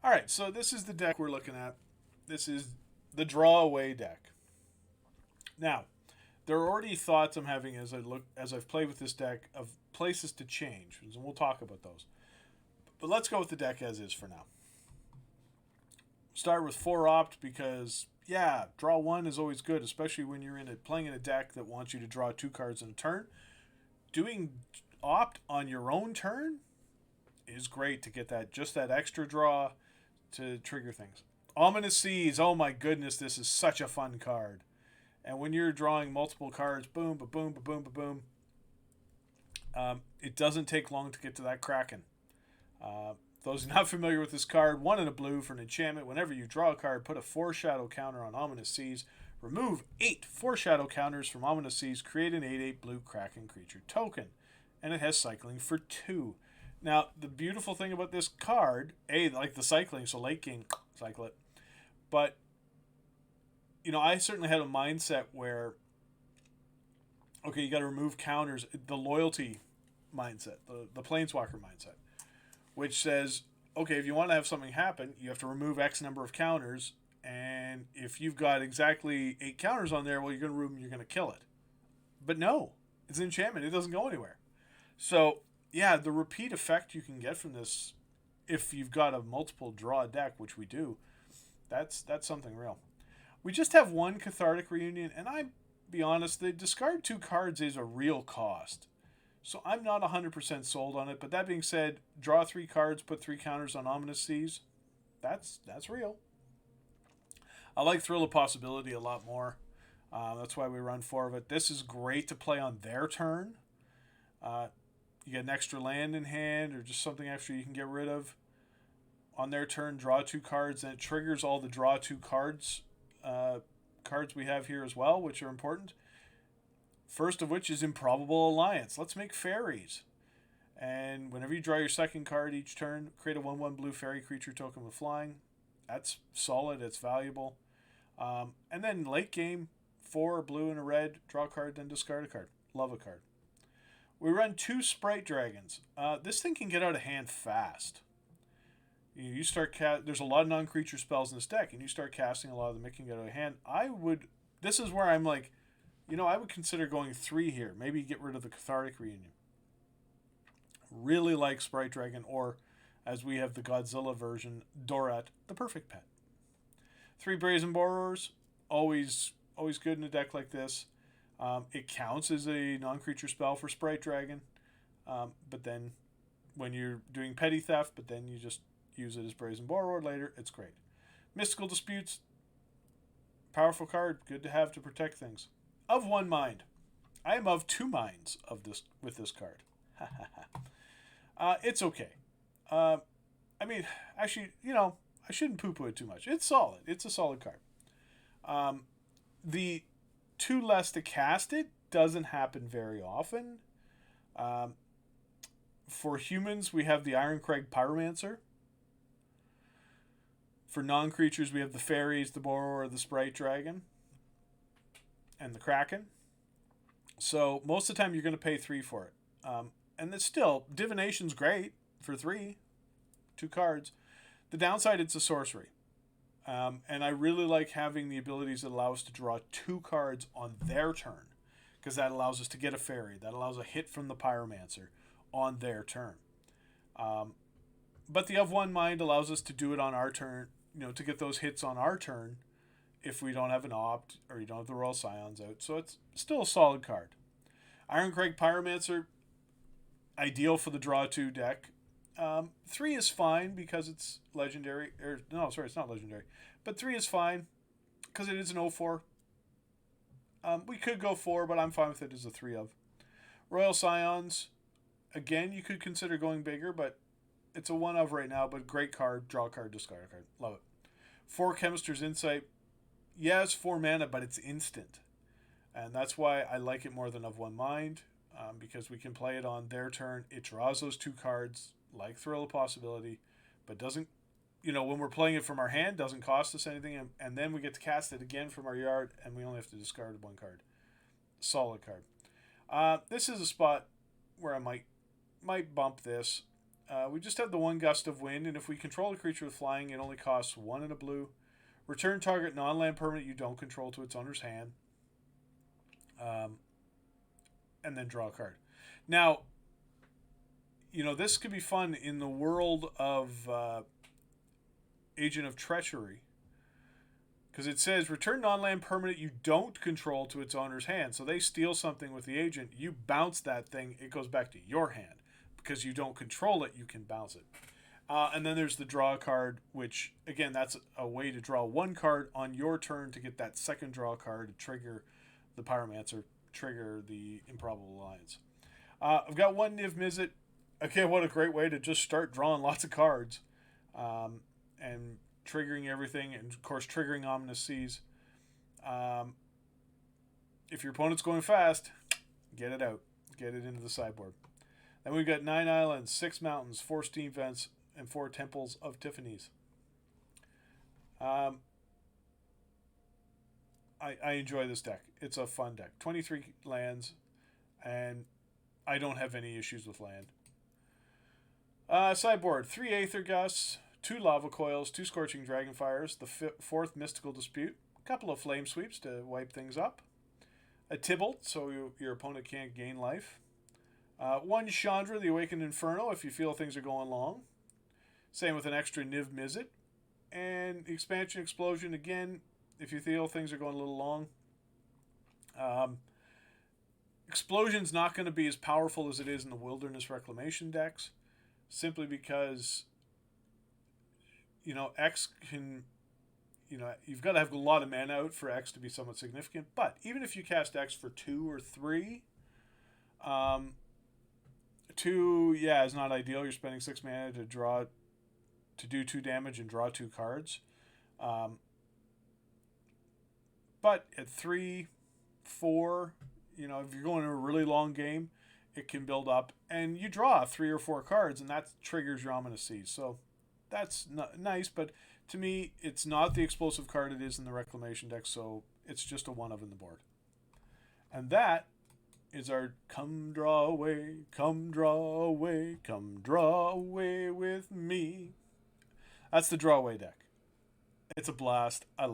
All right, so this is the deck we're looking at. This is the draw away deck. Now, there are already thoughts I'm having as I've played with this deck of places to change, and we'll talk about those. But let's go with the deck as is for now. Start with 4 opt because yeah, draw 1 is always good, especially when you're playing in a deck that wants you to draw 2 cards in a turn. Doing opt on your own turn is great to get that extra draw to trigger things. Ominous Seas, oh my goodness, this is such a fun card. And when you're drawing multiple cards, boom, ba boom, ba boom, ba boom, it doesn't take long to get to that Kraken. Those not familiar with this card, 1 and a blue for an enchantment. Whenever you draw a card, put a foreshadow counter on Ominous Seas. Remove 8 foreshadow counters from Ominous Seas. Create an 8/8 blue Kraken creature token. And it has cycling for 2. Now, the beautiful thing about this card, like the cycling, so late game, cycle it. But, I certainly had a mindset where, okay, you got to remove counters, the loyalty mindset, the Planeswalker mindset, which says, okay, if you want to have something happen, you have to remove X number of counters, and if you've got exactly 8 counters on there, well, you're going to remove them, you're going to kill it. But no, it's an enchantment. It doesn't go anywhere. So, yeah, the repeat effect you can get from this, if you've got a multiple draw deck, which we do, that's something real. We just have 1 Cathartic Reunion, and I be honest, the discard 2 cards is a real cost. So I'm not 100% sold on it, but that being said, draw 3 cards, put 3 counters on Ominous Seas. That's real. I like Thrill of Possibility a lot more. That's why we run 4 of it. This is great to play on their turn. You get an extra land in hand or just something extra you can get rid of. On their turn, draw 2 cards, and it triggers all the draw 2 cards we have here as well, which are important. First of which is Improbable Alliance. Let's make Faeries. And whenever you draw your second card each turn, create a 1/1 blue fairy creature token with flying. That's solid, it's valuable. And then late game, 4 blue and a red, draw a card, then discard a card. Love a card. We run 2 Sprite Dragons. This thing can get out of hand fast. You start there's a lot of non-creature spells in this deck, and you start casting a lot of them, it can get out of hand. This is where I'm like, I would consider going 3 here. Maybe get rid of the Cathartic Reunion. Really like Sprite Dragon, or as we have the Godzilla version, Dorat, the perfect pet. 3 Brazen Borrowers, always good in a deck like this. It counts as a non-creature spell for Sprite Dragon, but then when you're doing petty theft, but then you just use it as Brazen Borrower later, it's great. Mystical Disputes, powerful card, good to have to protect things. Of 1 mind. I am of 2 minds with this card. It's okay. Actually, I shouldn't poo-poo it too much. It's solid. It's a solid card. The 2 less to cast it doesn't happen very often. For humans, we have the Ironcrag Pyromancer. For non-creatures, we have the Faeries, the Borrower, the Sprite Dragon, and the Kraken. So most of the time, you're going to pay 3 for it. And it's still, Divination's great for 3, 2 cards. The downside, it's a sorcery. And I really like having the abilities that allow us to draw 2 cards on their turn, because that allows us to get a fairy. That allows a hit from the Pyromancer on their turn. But the of 1 mind allows us to do it on our turn, to get those hits on our turn if we don't have an opt or you don't have the Royal Scions out. So it's still a solid card. Ironcrag Pyromancer, ideal for the draw 2 deck. 3 is fine because it's legendary. It's not legendary. But 3 is fine because it is an 0/4. We could go 4, but I'm fine with it as a 3 of. Royal Scions, again, you could consider going bigger, but it's a 1 of right now, but great card. Draw a card, discard a card. Love it. 4 Chemist's Insight. Yeah, it's 4 mana, but it's instant. And that's why I like it more than of 1 mind, because we can play it on their turn. It draws those 2 cards, like Thrill of Possibility, but doesn't, when we're playing it from our hand, doesn't cost us anything, and then we get to cast it again from our yard, and we only have to discard 1 card. Solid card. This is a spot where I might bump this. We just have the one gust of wind, and if we control a creature with flying, it only costs 1 and a blue. Return target non-land permanent you don't control to its owner's hand. And then draw a card. Now, this could be fun in the world of Agent of Treachery. Because it says, return non-land permanent you don't control to its owner's hand. So they steal something with the agent, you bounce that thing, it goes back to your hand. Because you don't control it, you can bounce it. And then there's the draw card, which, again, that's a way to draw one card on your turn to get that second draw card to trigger the Pyromancer, trigger the Improbable Alliance. I've got one Niv Mizzet. Again, what a great way to just start drawing lots of cards. And triggering everything, and of course triggering Ominous Seas. If your opponent's going fast, get it out. Get it into the sideboard. Then we've got 9 islands, 6 mountains, 4 steam vents, and 4 temples of Tiffany's. I enjoy this deck. It's a fun deck. 23 lands, and I don't have any issues with land. Sideboard, 3 Aether Gusts, 2 Lava Coils, 2 Scorching Dragonfires, the 4th Mystical Dispute, a couple of Flame Sweeps to wipe things up, a Tybalt, so your opponent can't gain life, 1 Chandra, the Awakened Inferno, if you feel things are going long, same with an extra Niv Mizzet, and Expansion Explosion, again, if you feel things are going a little long. Explosion's not going to be as powerful as it is in the Wilderness Reclamation decks, simply because X can, you've got to have a lot of mana out for X to be somewhat significant. But even if you cast X for 2 or 3, 2, is not ideal. You're spending 6 mana to do 2 damage and draw 2 cards. But at 3, 4, if you're going a really long game, it can build up, and you draw 3 or 4 cards, and that triggers your Ominous Seas. So that's nice, but to me, it's not the explosive card it is in the Reclamation deck, so it's just a 1 of in the board. And that is our come draw away, come draw away, come draw away with me. That's the draw away deck. It's a blast. I